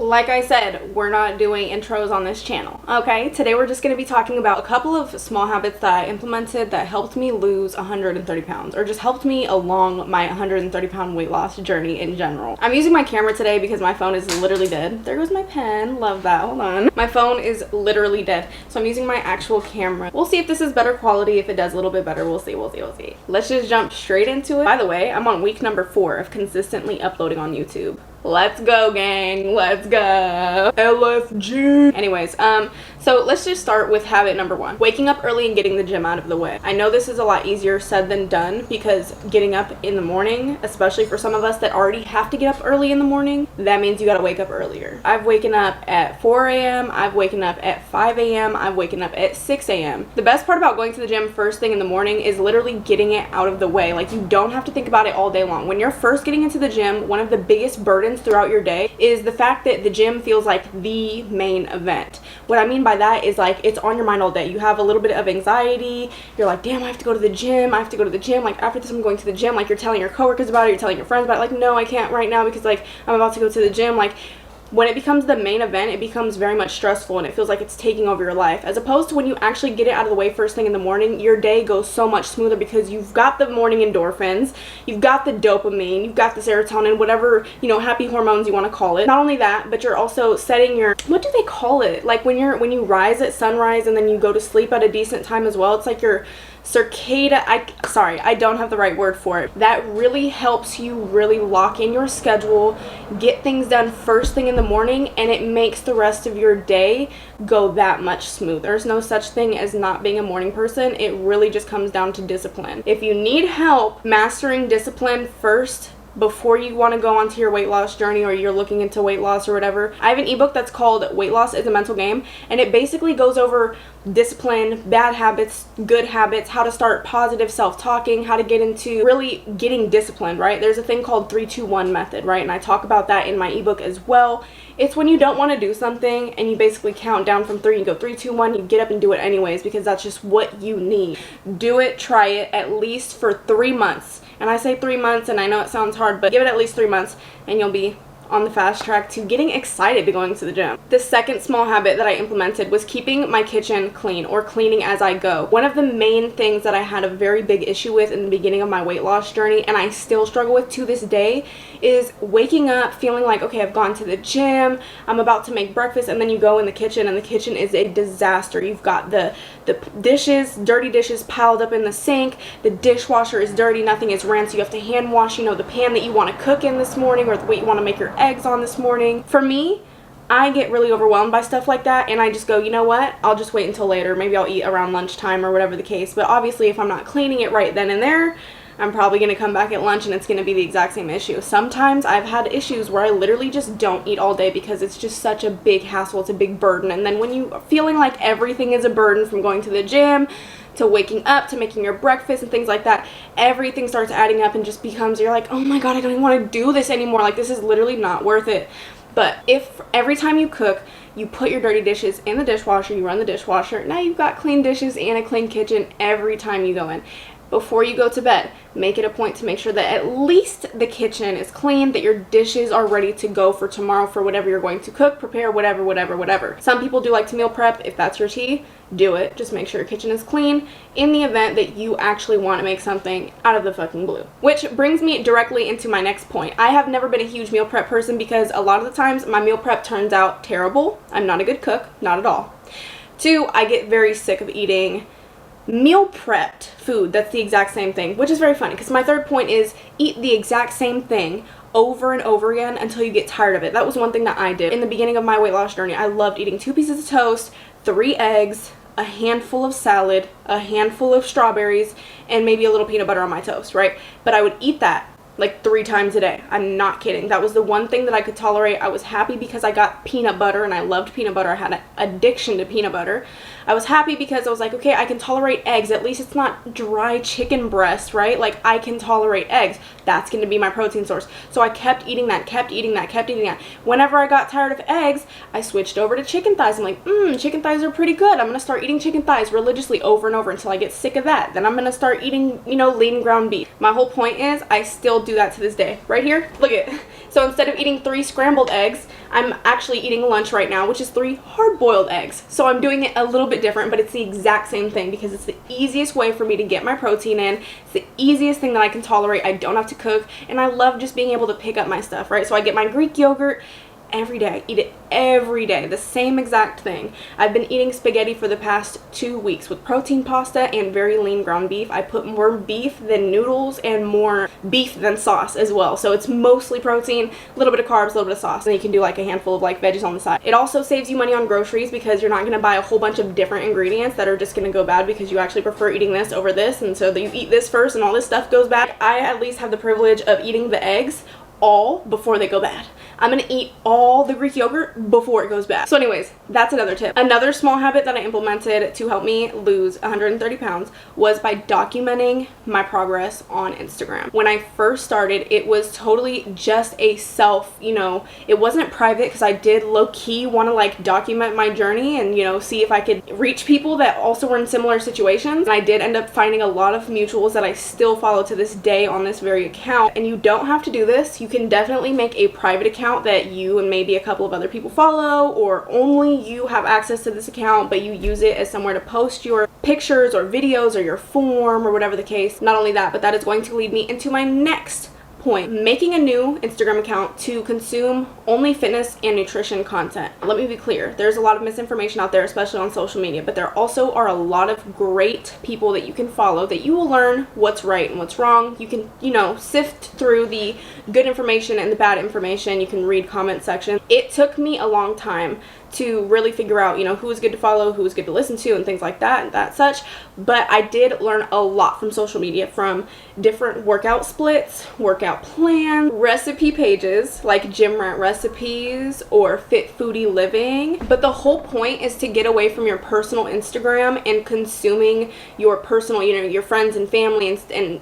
Like I said, we're not doing intros on this channel, okay? Today we're just going to be talking about a couple of small habits that I implemented that helped me lose 130 pounds, or just helped me along my 130 pound weight loss journey in general. I'm using my camera today because my phone is literally dead. There goes my pen. Love that. Hold on. My phone is literally dead, so I'm using my actual camera. We'll see if this is better quality. If it does a little bit better, we'll see. Let's just jump straight into it. By the way, I'm on week number 4 of consistently uploading on YouTube. Let's go, gang. Let's go. LFG. Anyways, so let's just start with habit number 1. Waking up early and getting the gym out of the way. I know this is a lot easier said than done because getting up in the morning, especially for some of us that already have to get up early in the morning, that means you gotta wake up earlier. I've waken up at 4 a.m. I've waken up at 5 a.m. I've waken up at 6 a.m. The best part about going to the gym first thing in the morning is literally getting it out of the way. Like, you don't have to think about it all day long. When you're first getting into the gym, one of the biggest burdens throughout your day is the fact that the gym feels like the main event. What I mean by that is, like, it's on your mind all day. You have a little bit of anxiety. You're like, damn, I have to go to the gym. I have to go to the gym. Like, after this, I'm going to the gym. Like, you're telling your coworkers about it. You're telling your friends about it. Like, no, I can't right now because, like, I'm about to go to the gym. Like, when it becomes the main event, it becomes very much stressful and it feels like it's taking over your life. As opposed to when you actually get it out of the way first thing in the morning, your day goes so much smoother because you've got the morning endorphins, you've got the dopamine, you've got the serotonin, whatever, you know, happy hormones you want to call it. Not only that, but you're also setting your, what do they call it? Like when you rise at sunrise and then you go to sleep at a decent time as well. It's like your circadian, I don't have the right word for it. That really helps you really lock in your schedule, get things done first thing in the morning, and it makes the rest of your day go that much smoother. There's no such thing as not being a morning person. It really just comes down to discipline. If you need help mastering discipline first before you want to go onto your weight loss journey, or you're looking into weight loss or whatever, I have an ebook that's called Weight Loss is a Mental Game, and it basically goes over discipline, bad habits, good habits, how to start positive self-talking, how to get into really getting disciplined, right? There's a thing called 3-2-1 method, right? And I talk about that in my ebook as well. It's when you don't want to do something and you basically count down from 3, you go 3, 2, 1, you get up and do it anyways because that's just what you need. Do it, try it at least for 3 months. And I say 3 months, and I know it sounds hard, but give it at least 3 months and you'll be on the fast track to getting excited to going to the gym. The second small habit that I implemented was keeping my kitchen clean, or cleaning as I go. One of the main things that I had a very big issue with in the beginning of my weight loss journey, and I still struggle with to this day, is waking up feeling like, okay, I've gone to the gym, I'm about to make breakfast, and then you go in the kitchen and the kitchen is a disaster. You've got the dishes, dirty dishes piled up in the sink, the dishwasher is dirty, nothing is rinsed, you have to hand wash, you know, the pan that you want to cook in this morning, or what you want to make your eggs on this morning. For me, I get really overwhelmed by stuff like that, and I just go, you know what, I'll just wait until later. Maybe I'll eat around lunchtime or whatever the case. But obviously, if I'm not cleaning it right then and there, I'm probably going to come back at lunch and it's going to be the exact same issue. Sometimes I've had issues where I literally just don't eat all day because it's just such a big hassle, it's a big burden. And then when you're feeling like everything is a burden, from going to the gym to waking up to making your breakfast and things like that, everything starts adding up and just becomes, you're like, oh my god, I don't even want to do this anymore. Like, this is literally not worth it. But if every time you cook, you put your dirty dishes in the dishwasher, you run the dishwasher, now you've got clean dishes and a clean kitchen every time you go in. Before you go to bed, make it a point to make sure that at least the kitchen is clean, that your dishes are ready to go for tomorrow for whatever you're going to cook, prepare, whatever. Some people do like to meal prep. If that's your tea, do it. Just make sure your kitchen is clean in the event that you actually want to make something out of the fucking blue. Which brings me directly into my next point. I have never been a huge meal prep person because a lot of the times my meal prep turns out terrible. I'm not a good cook, not at all. 2, I get very sick of eating meal prepped food that's the exact same thing, which is very funny because my third point is eat the exact same thing over and over again until you get tired of it. That was one thing that I did in the beginning of my weight loss journey. I loved eating 2 pieces of toast, 3 eggs, a handful of salad, a handful of strawberries, and maybe a little peanut butter on my toast, right? But I would eat that like 3 times a day. I'm not kidding. That was the one thing that I could tolerate. I was happy because I got peanut butter and I loved peanut butter. I had an addiction to peanut butter. I was happy because I was like, okay, I can tolerate eggs. At least it's not dry chicken breast, right? Like, I can tolerate eggs. That's going to be my protein source. So I kept eating that, kept eating that. Whenever I got tired of eggs, I switched over to chicken thighs. I'm like, chicken thighs are pretty good. I'm going to start eating chicken thighs religiously over and over until I get sick of that. Then I'm going to start eating, lean ground beef. My whole point is I still do that to this day. Right here, look at it. So instead of eating 3 scrambled eggs, I'm actually eating lunch right now, which is 3 hard-boiled eggs. So I'm doing it a little bit different, but it's the exact same thing because it's the easiest way for me to get my protein in. It's the easiest thing that I can tolerate. I don't have to cook, and I love just being able to pick up my stuff, right? So I get my Greek yogurt every day. I eat it every day, the same exact thing. I've been eating spaghetti for the past 2 weeks with protein pasta and very lean ground beef. I put more beef than noodles and more beef than sauce as well. So it's mostly protein, a little bit of carbs, a little bit of sauce, and you can do like a handful of like veggies on the side. It also saves you money on groceries because you're not going to buy a whole bunch of different ingredients that are just going to go bad because you actually prefer eating this over this, and so that you eat this first and all this stuff goes bad. I at least have the privilege of eating the eggs all before they go bad. I'm gonna eat all the Greek yogurt before it goes bad. So anyways, that's another tip. Another small habit that I implemented to help me lose 130 pounds was by documenting my progress on Instagram. When I first started, it was totally just a self, it wasn't private because I did low-key want to like document my journey and, see if I could reach people that also were in similar situations. And I did end up finding a lot of mutuals that I still follow to this day on this very account. And you don't have to do this. You can definitely make a private account that you and maybe a couple of other people follow, or only you have access to this account, but you use it as somewhere to post your pictures or videos or your form or whatever the case. Not only that, but that is going to lead me into my next point, making a new Instagram account to consume only fitness and nutrition content. Let me be clear, there's a lot of misinformation out there, especially on social media, but there also are a lot of great people that you can follow that you will learn what's right and what's wrong. You can, sift through the good information and the bad information. You can read comment section. It took me a long time to really figure out, who was good to follow, who was good to listen to, and things like that and that such. But I did learn a lot from social media, from different workout splits, workout plans, recipe pages like Gym Rat Recipes or Fit Foodie Living. But the whole point is to get away from your personal Instagram and consuming your personal, your friends and family and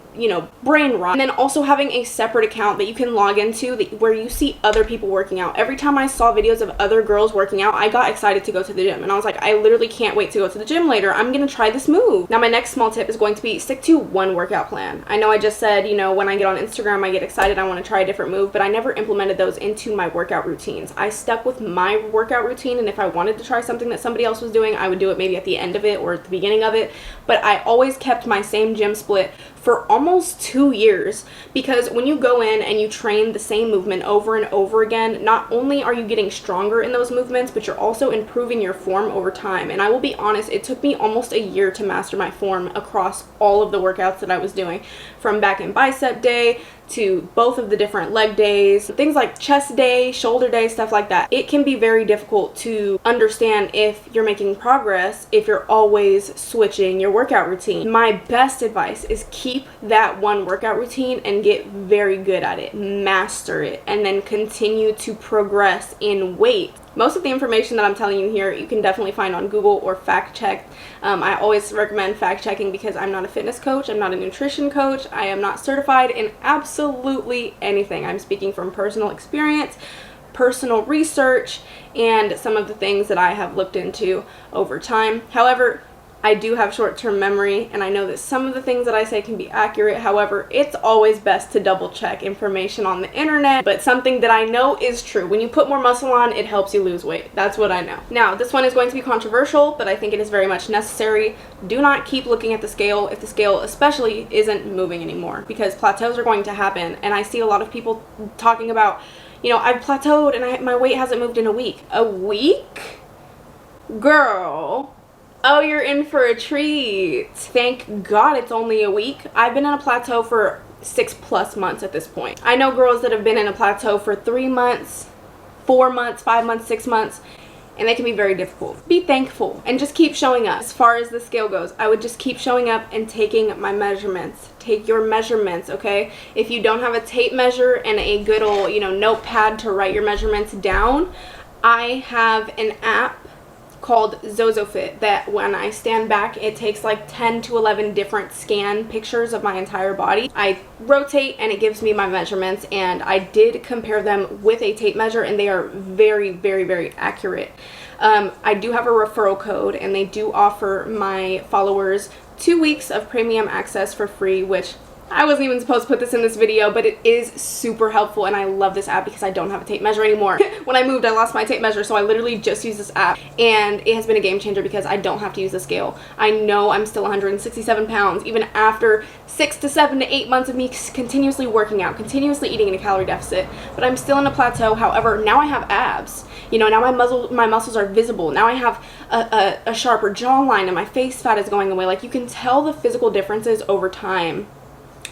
brain rot. And then also having a separate account that you can log into where you see other people working out. Every time I saw videos of other girls working out, I got excited to go to the gym, and I was like, I literally can't wait to go to the gym later. I'm gonna try this move. Now my next small tip is going to be stick to one workout plan. I know I just said, when I get on Instagram I get excited, I want to try a different move, but I never implemented those into my workout routines. I stuck with my workout routine, and if I wanted to try something that somebody else was doing, I would do it maybe at the end of it or at the beginning of it, but I always kept my same gym split for almost 2 years, because when you go in and you train the same movement over and over again, not only are you getting stronger in those movements, but you're also improving your form over time. And I will be honest, it took me almost a year to master my form across all of the workouts that I was doing, from back and bicep day to both of the different leg days, things like chest day, shoulder day, stuff like that. It can be very difficult to understand if you're making progress if you're always switching your workout routine. My best advice is keep that one workout routine and get very good at it, master it, and then continue to progress in weight. Most of the information that I'm telling you here, you can definitely find on Google or fact check. I always recommend fact checking because I'm not a fitness coach, I'm not a nutrition coach, I am not certified in absolutely anything. I'm speaking from personal experience, personal research, and some of the things that I have looked into over time. However, I do have short-term memory, and I know that some of the things that I say can be accurate. However, it's always best to double check information on the internet. But something that I know is true: when you put more muscle on, it helps you lose weight. That's what I know. Now, this one is going to be controversial, but I think it is very much necessary. Do not keep looking at the scale if the scale especially isn't moving anymore, because plateaus are going to happen. And I see a lot of people talking about, I've plateaued and my weight hasn't moved in a week. A week? Girl. Oh, you're in for a treat. Thank God it's only a week. I've been in a plateau for 6+ months at this point. I know girls that have been in a plateau for 3 months, 4 months, 5 months, 6 months, and they can be very difficult. Be thankful and just keep showing up. As far as the scale goes, I would just keep showing up and taking my measurements. Take your measurements, okay? If you don't have a tape measure and a good old, notepad to write your measurements down, I have an app called ZozoFit that when I stand back, it takes like 10 to 11 different scan pictures of my entire body. I rotate and it gives me my measurements, and I did compare them with a tape measure, and they are very, very, very accurate. I do have a referral code, and they do offer my followers 2 weeks of premium access for free, which I wasn't even supposed to put this in this video, but it is super helpful, and I love this app because I don't have a tape measure anymore. When I moved, I lost my tape measure, so I literally just use this app, and it has been a game changer because I don't have to use the scale. I know I'm still 167 pounds, even after 6 to 7 to 8 months of me continuously working out, continuously eating in a calorie deficit, but I'm still in a plateau. However, now I have abs. You know, now my muscles are visible. Now I have a sharper jawline, and my face fat is going away. Like, you can tell the physical differences over time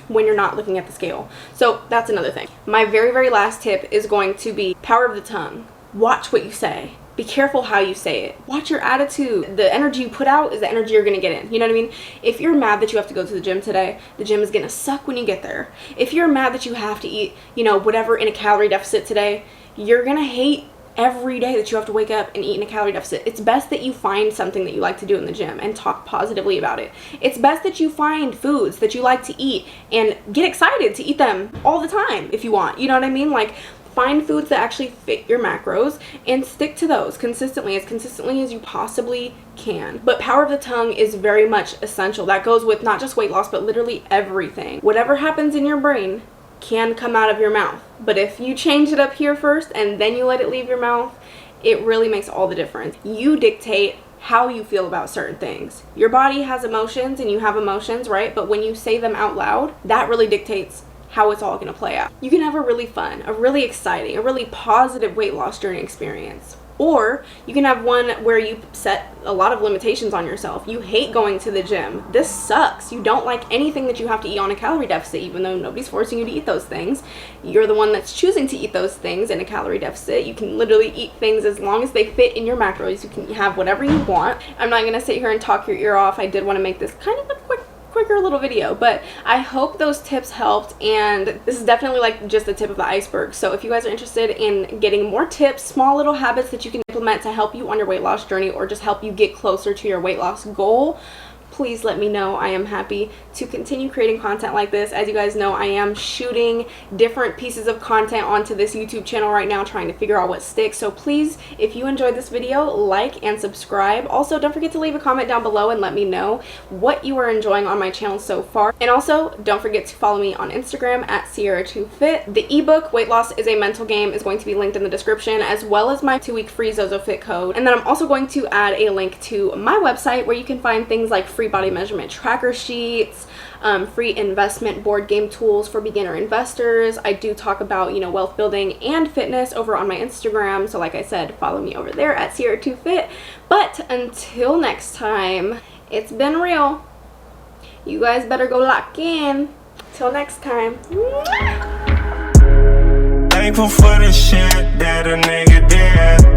when you're not looking at the scale. So that's another thing. My very, very last tip is going to be power of the tongue. Watch what you say. Be careful how you say it. Watch your attitude. The energy you put out is the energy you're gonna get in. You know what I mean? If you're mad that you have to go to the gym today, the gym is gonna suck when you get there. If you're mad that you have to eat, you know, whatever in a calorie deficit today, you're gonna hate every day that you have to wake up and eat in a calorie deficit. It's best that you find something that you like to do in the gym and talk positively about it. It's best that you find foods that you like to eat and get excited to eat them all the time if you want. You know what I mean? Like, find foods that actually fit your macros and stick to those consistently as you possibly can. But power of the tongue is very much essential. That goes with not just weight loss, but literally everything. Whatever happens in your brain can come out of your mouth. But if you change it up here first and then you let it leave your mouth, it really makes all the difference. You dictate how you feel about certain things. Your body has emotions and you have emotions, right? But when you say them out loud, that really dictates how it's all gonna play out. You can have a really fun, a really exciting, a really positive weight loss journey experience. Or you can have one where you set a lot of limitations on yourself. You hate going to the gym. This sucks. You don't like anything that you have to eat on a calorie deficit, even though nobody's forcing you to eat those things. You're the one that's choosing to eat those things in a calorie deficit. You can literally eat things as long as they fit in your macros. You can have whatever you want. I'm not gonna sit here and talk your ear off. I did want to make this kind of a quicker little video, but I hope those tips helped, and this is definitely like just the tip of the iceberg. So if you guys are interested in getting more tips, small little habits that you can implement to help you on your weight loss journey or just help you get closer to your weight loss goal, please let me know. I am happy to continue creating content like this. As you guys know, I am shooting different pieces of content onto this YouTube channel right now, trying to figure out what sticks. So please, if you enjoyed this video, like and subscribe. Also, don't forget to leave a comment down below and let me know what you are enjoying on my channel so far. And also, don't forget to follow me on Instagram at Sierra2Fit. The ebook, Weight Loss is a Mental Game, is going to be linked in the description, as well as my 2-week free ZozoFit code. And then I'm also going to add a link to my website where you can find things like free body measurement tracker sheets, free investment board game tools for beginner investors. I do talk about, you know, wealth building and fitness over on my Instagram. So like I said, follow me over there at Sierra2Fit. But until next time, it's been real. You guys better go lock in. Till next time. Thankful for the shit that a nigga did.